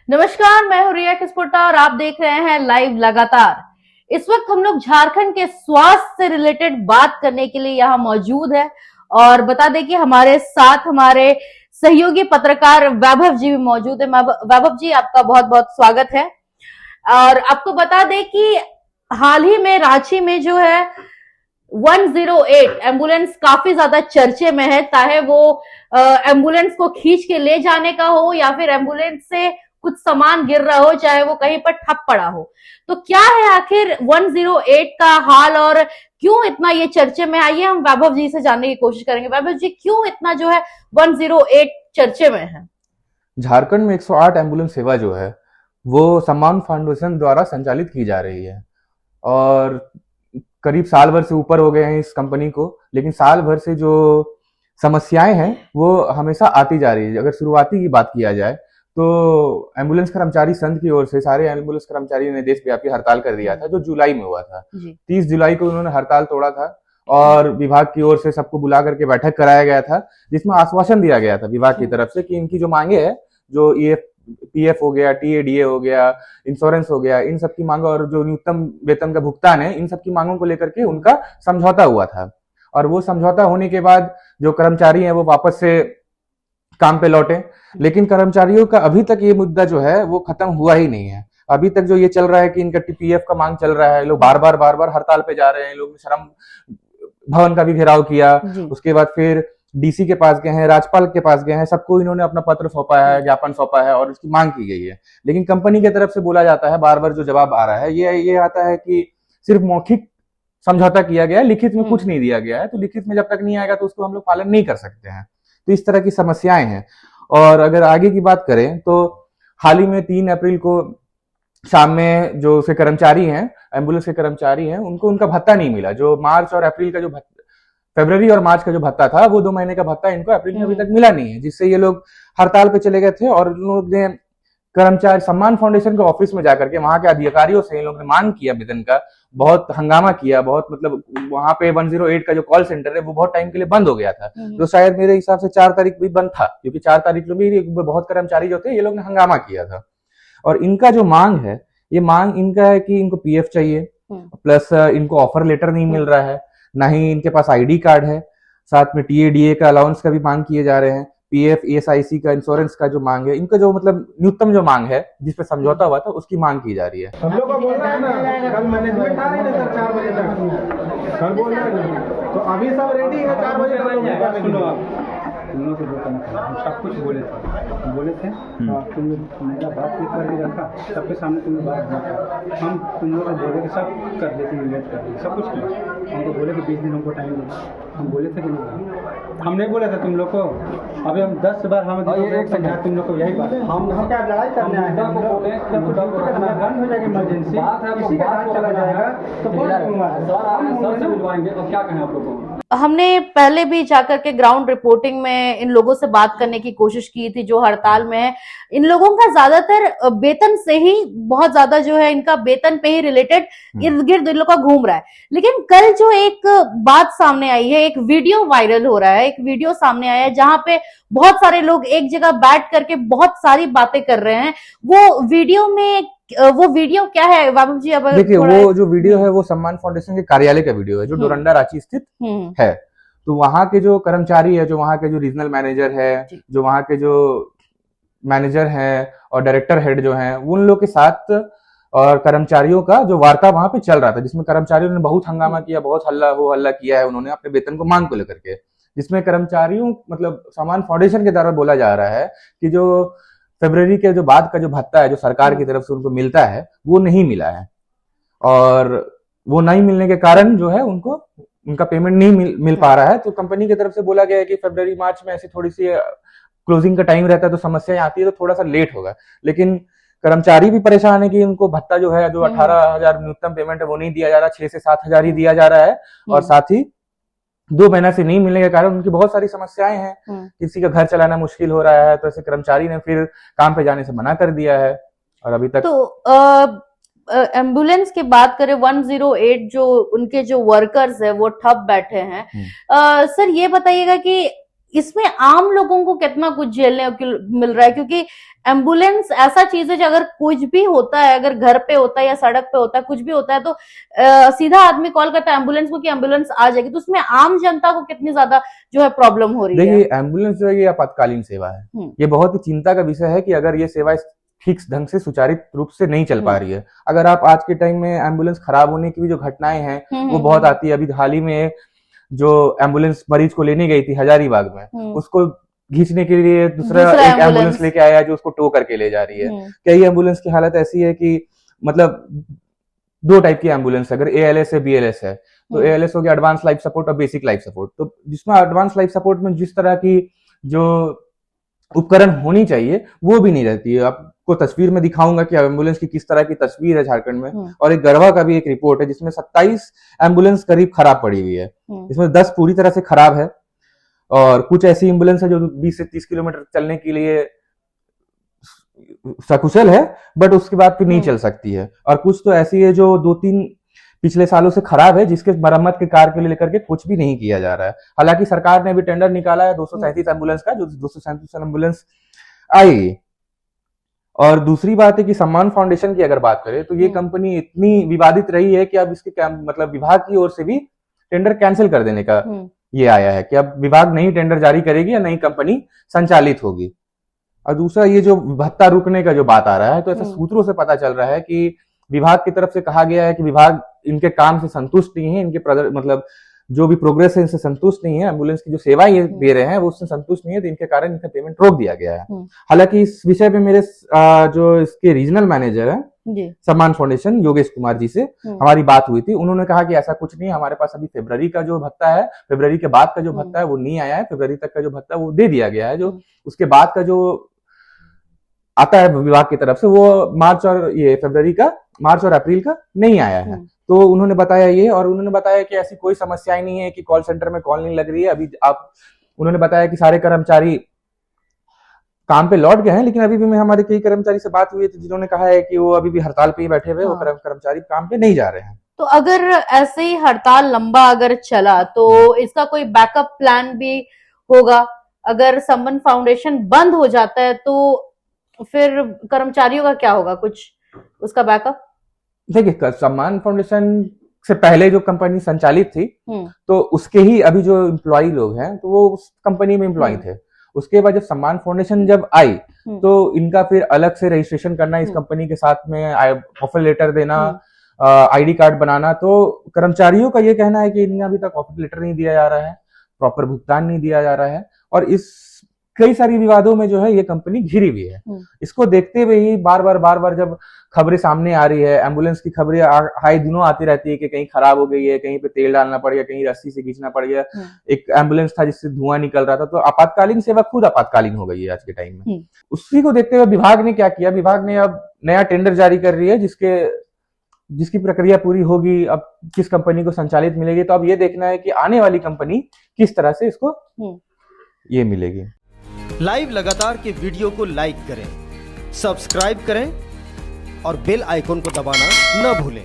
नमस्कार, मैं हूं रिया किस्पोटा और आप देख रहे हैं लाइव लगातार। इस वक्त हम लोग झारखंड के स्वास्थ्य से रिलेटेड बात करने के लिए यहाँ मौजूद है और बता दें कि हमारे साथ हमारे सहयोगी पत्रकार वैभव जी भी मौजूद है। वैभव जी, आपका बहुत बहुत स्वागत है। और आपको बता दें कि हाल ही में रांची में जो है 108 एम्बुलेंस काफी ज्यादा चर्चे में है, चाहे वो एम्बुलेंस को खींच के ले जाने का हो या फिर एम्बुलेंस से कुछ सामान गिर रहा हो, चाहे वो कहीं पर ठप पड़ा हो। तो क्या है आखिर 108 का हाल और क्यों इतना ये चर्चे में? आइए हम वैभव जी से जानने की कोशिश करेंगे। वैभव जी, क्यों इतना जो है 108 चर्चे में है? झारखंड में 108 एम्बुलेंस सेवा जो है वो सम्मान फाउंडेशन द्वारा संचालित की जा रही है और करीब साल भर से ऊपर हो गए हैं इस कंपनी को, लेकिन साल भर से जो समस्याएं हैं वो हमेशा आती जा रही है। अगर शुरुआती की बात किया जाए तो एम्बुलेंस कर्मचारी संघ की ओर से सारे एम्बुलेंस कर्मचारियों ने देशव्यापी हड़ताल कर दिया था, जो जुलाई में हुआ था। 30 जुलाई को उन्होंने हड़ताल तोड़ा था और विभाग की ओर से सबको बुला करके बैठक कराया गया था, जिसमें आश्वासन दिया गया था विभाग की तरफ से कि इनकी जो मांगे है, जो पीएफ हो गया, टीएडीए हो गया, इंश्योरेंस हो गया, इन सब की मांगों और जो न्यूनतम वेतन का भुगतान है, इन सब की मांगों को लेकर के उनका समझौता हुआ था। और वो समझौता होने के बाद जो कर्मचारी हैं वो वापस से काम पे लौटे, लेकिन कर्मचारियों का अभी तक ये मुद्दा जो है वो खत्म हुआ ही नहीं है। अभी तक जो ये चल रहा है कि इनका टीपीएफ का मांग चल रहा है, लोग बार बार हड़ताल पे जा रहे हैं। लोग श्रम भवन का भी घेराव किया, उसके बाद फिर डीसी के पास गए हैं, राज्यपाल के पास गए हैं, सबको इन्होंने अपना पत्र सौंपा है, ज्ञापन सौंपा है और इसकी मांग की गई है। लेकिन कंपनी की तरफ से बोला जाता है, बार बार जो जवाब आ रहा है ये आता है कि सिर्फ मौखिक समझौता किया गया है, लिखित में कुछ नहीं दिया गया है। तो लिखित में जब तक नहीं आएगा तो उसको हम लोग पालन नहीं कर सकते हैं। तो इस तरह की समस्याएं हैं। और अगर आगे की बात करें तो हाल ही में 3 अप्रैल को शाम में जो उसके कर्मचारी हैं, एम्बुलेंस के कर्मचारी हैं, उनको उनका भत्ता नहीं मिला। जो मार्च और अप्रैल का जो फरवरी और मार्च का जो भत्ता था वो 2 महीने का भत्ता इनको अप्रैल में अभी तक मिला नहीं है, जिससे ये लोग हड़ताल पे चले गए थे। और लोग ने कर्मचारी सम्मान फाउंडेशन के ऑफिस में जाकर के वहां के अधिकारियों से इन लोगों ने मांग किया वेतन का, बहुत हंगामा किया, बहुत मतलब वहां पे 108 का जो कॉल सेंटर है वो बहुत टाइम के लिए बंद हो गया था, जो शायद मेरे हिसाब से 4 तारीख भी बंद था, क्योंकि 4 तारीख को भी बहुत कर्मचारी जो थे ये लोग ने हंगामा किया था। और इनका जो मांग है, ये मांग इनका है कि इनको पीएफ चाहिए, प्लस इनको ऑफर लेटर नहीं मिल रहा है, ना ही इनके पास आईडी कार्ड है, साथ में टीएडीए का अलाउंस का भी मांग किए जा रहे हैं, पीएफ ईएसआईसी का, इंश्योरेंस का जो मांग है, इनका जो मतलब न्यूनतम जो मांग है जिस पे समझौता हुआ था उसकी मांग की जा रही है। हम लोग को बोलना है ना, कल मैनेजमेंट आ रही है सर 4 बजे तक, कल बोल रहे हैं तो अभी सब रेडी है। 4 बजे तक सुनो आप तुम लोग से हम सब कुछ बोले थे तुम मेरा बात भी करके रखा, सबके सामने तुम बात रखा, हम तुम लोग से बोले कि सब कर देते हैं, लेट कर देते सब कुछ किया। हमको बोले कि 20 दिन हमको टाइम दो, हम बोले थे कि नहीं, हम नहीं बोले थे तुम लोग को। अभी हम 10 बार हम समझा तुम लोग को यही बात, हम क्या लड़ाई करने आए हैं? बंद हो जाएगी इमरजेंसी, किसी का हाथ चला जाएगा तो क्या कहें आप लोगों को? हमने पहले भी जाकर के ग्राउंड रिपोर्टिंग में इन लोगों से बात करने की कोशिश की थी जो हड़ताल में है। इन लोगों का ज्यादातर वेतन से ही बहुत ज्यादा जो है इनका वेतन पे ही रिलेटेड इर्द गिर्द इन लोग का घूम रहा है। लेकिन कल जो एक बात सामने आई है, एक वीडियो वायरल हो रहा है, एक वीडियो सामने आया है जहां पे बहुत सारे लोग एक जगह बैठ करके बहुत सारी बातें कर रहे हैं। वो वीडियो क्या है बाबू जी? अब देखिए, वो जो वीडियो है वो सम्मान फाउंडेशन के कार्यालय का वीडियो है, जो डोरंडा रांची स्थित है। तो वहां के जो कर्मचारी है, जो वहां के जो रीजनल मैनेजर है, जो वहां के जो मैनेजर है और डायरेक्टर हेड जो है, उन लोग के साथ और कर्मचारियों का जो वार्ता वहां पे चल रहा था, जिसमें कर्मचारियों ने बहुत हंगामा किया, बहुत हल्ला किया है उन्होंने अपने वेतन को मांग को लेकर के, जिसमें कर्मचारियों मतलब सम्मान फाउंडेशन के द्वारा बोला जा रहा है कि जो फरवरी के जो बाद का जो भत्ता है जो सरकार की तरफ से उनको मिलता है वो नहीं मिला है, और वो नहीं मिलने के कारण जो है उनको उनका पेमेंट नहीं मिल पा रहा है। तो कंपनी की तरफ से बोला गया है कि फरवरी मार्च में ऐसी थोड़ी सी क्लोजिंग का टाइम रहता है तो समस्याएं आती है, तो थोड़ा सा लेट होगा। लेकिन कर्मचारी भी परेशान है कि उनको भत्ता जो है, जो 18,000 न्यूनतम पेमेंट है वो नहीं दिया जा रहा, 6 से 7,000 ही दिया जा रहा है, और साथ ही 2 महीना से नहीं मिलने के कारण उनकी बहुत सारी समस्याएं हैं। किसी का घर चलाना मुश्किल हो रहा है, तो ऐसे कर्मचारी ने फिर काम पे जाने से मना कर दिया है। और अभी तक तो एम्बुलेंस की बात करें, 108 जो उनके जो वर्कर्स है वो ठप बैठे हैं। सर ये बताइएगा कि इसमें आम लोगों को कितना कुछ झेलने को मिल रहा है, क्योंकि एम्बुलेंस ऐसा चीज है जो अगर कुछ भी होता है, अगर घर पे होता है या सड़क पे होता है, कुछ भी होता है तो सीधा आदमी कॉल करता है एम्बुलेंस को कि एम्बुलेंस आ जाएगी, तो उसमें आम जनता को कितनी ज्यादा जो है प्रॉब्लम हो रही है। देखिए, एम्बुलेंस जो है ये आपातकालीन सेवा है। ये बहुत ही चिंता का विषय है कि अगर ये सेवा ठीक ढंग से सुचारित रूप से नहीं चल पा रही है। अगर आप आज के टाइम में एम्बुलेंस खराब होने की भी जो घटनाएं हैं वो बहुत आती है। अभी हाल ही में जो एम्बुलेंस मरीज को लेने गई थी हजारीबाग में, उसको खींचने के लिए दूसरा एक एम्बुलेंस लेके आया जो उसको टो करके ले जा रही है। कई एम्बुलेंस की हालत ऐसी है कि मतलब दो टाइप की एम्बुलेंस, अगर ALS है BLS है, तो ALS हो गया एडवांस लाइफ सपोर्ट और बेसिक लाइफ सपोर्ट। तो जिसमें एडवांस लाइफ सपोर्ट में जिस तरह की जो उपकरण होनी चाहिए वो भी नहीं रहती है। आपको तस्वीर में दिखाऊंगा कि एम्बुलेंस की किस तरह की तस्वीर है झारखंड में, और एक गढ़वा का भी एक रिपोर्ट है जिसमें 27 एम्बुलेंस करीब खराब पड़ी हुई है। इसमें 10 पूरी तरह से खराब है और कुछ ऐसी एम्बुलेंस है जो 20 से 30 किलोमीटर चलने के लिए सकुशल है, बट उसके बाद फिर नहीं चल सकती है। और कुछ तो ऐसी है जो 2-3 पिछले सालों से खराब है, जिसके मरम्मत के कार्य को लेकर के कुछ भी नहीं किया जा रहा है। हालांकि सरकार ने भी टेंडर निकाला है 237 एम्बुलेंस का, जो 237 एम्बुलेंस आएगी। और दूसरी बात है कि सम्मान फाउंडेशन की अगर बात करें तो ये कंपनी इतनी विवादित रही है कि अब इसके मतलब विभाग की ओर से भी टेंडर कैंसिल कर देने का ये आया है कि अब विभाग नई टेंडर जारी करेगी या नई कंपनी संचालित होगी। और दूसरा ये जो भत्ता रुकने का जो बात आ रहा है, तो ऐसा सूत्रों से पता चल रहा है कि विभाग की तरफ से कहा गया है कि विभाग इनके काम से संतुष्ट नहीं है, इनके मतलब जो भी प्रोग्रेस है इनसे संतुष्ट नहीं है, एम्बुलेंस की जो सेवा ये दे रहे हैं वो उससे संतुष्ट नहीं है, तो इनके कारण इनका पेमेंट रोक दिया गया है। हालांकि इस विषय पे मेरे जो इसके रीजनल मैनेजर है सम्मान फाउंडेशन योगेश कुमार जी से हमारी बात हुई थी। उन्होंने कहा कि ऐसा कुछ नहीं, हमारे पास अभी फरवरी का जो भत्ता है, फरवरी के बाद का जो भत्ता है वो नहीं आया है, फरवरी तक का जो भत्ता वो दे दिया गया है, जो उसके बाद का जो आता है विभाग की तरफ से वो मार्च और अप्रैल का नहीं आया है। तो उन्होंने बताया ये, और उन्होंने बताया कि ऐसी कोई समस्या नहीं है कि कॉल सेंटर में कॉल नहीं लग रही है। अभी उन्होंने बताया कि सारे कर्मचारी काम पे लौट गए हैं, लेकिन अभी भी मैं हमारे कई कर्मचारी से बात हुई थी जिन्होंने कहा है कि वो अभी भी हड़ताल पे ही बैठे हुए, वो कर्मचारी काम पे नहीं जा रहे हैं। तो अगर ऐसे ही हड़ताल लंबा अगर चला तो इसका कोई बैकअप प्लान भी होगा? अगर सम्मान फाउंडेशन बंद हो जाता है तो फिर कर्मचारियों का क्या होगा, कुछ उसका बैकअप? देखिए, सम्मान फाउंडेशन से पहले जो कंपनी संचालित थी तो उसके ही अभी जो एम्प्लॉय लोग हैं तो वो उस कंपनी में एम्प्लॉय थे। उसके बाद जब सम्मान फाउंडेशन जब आई तो इनका फिर अलग से रजिस्ट्रेशन करना, इस कंपनी के साथ में ऑफर लेटर देना, ID कार्ड बनाना। तो कर्मचारियों का ये कहना है कि इन्हें अभी तक ऑफर लेटर नहीं दिया जा रहा है, प्रॉपर भुगतान नहीं दिया जा रहा है, और इस कई सारी विवादों में जो है ये कंपनी घिरी हुई है। इसको देखते हुए ही बार बार जब खबरें सामने आ रही है, एम्बुलेंस की खबरें हाई दिनों आती रहती है कि कहीं खराब हो गई है, कहीं पे तेल डालना पड़ गया, कहीं रस्सी से खींचना पड़ गया, एक एम्बुलेंस था जिससे धुआं निकल रहा था। तो आपातकालीन सेवा खुद आपातकालीन हो गई है आज के टाइम में। उसी को देखते हुए विभाग ने क्या किया, विभाग ने अब नया टेंडर जारी कर रही है जिसकी प्रक्रिया पूरी होगी, अब किस कंपनी को संचालित मिलेगी। तो अब ये देखना है कि आने वाली कंपनी किस तरह से इसको ये मिलेगी। लाइव लगातार के वीडियो को लाइक करें, सब्सक्राइब करें और बेल आइकन को दबाना न भूलें।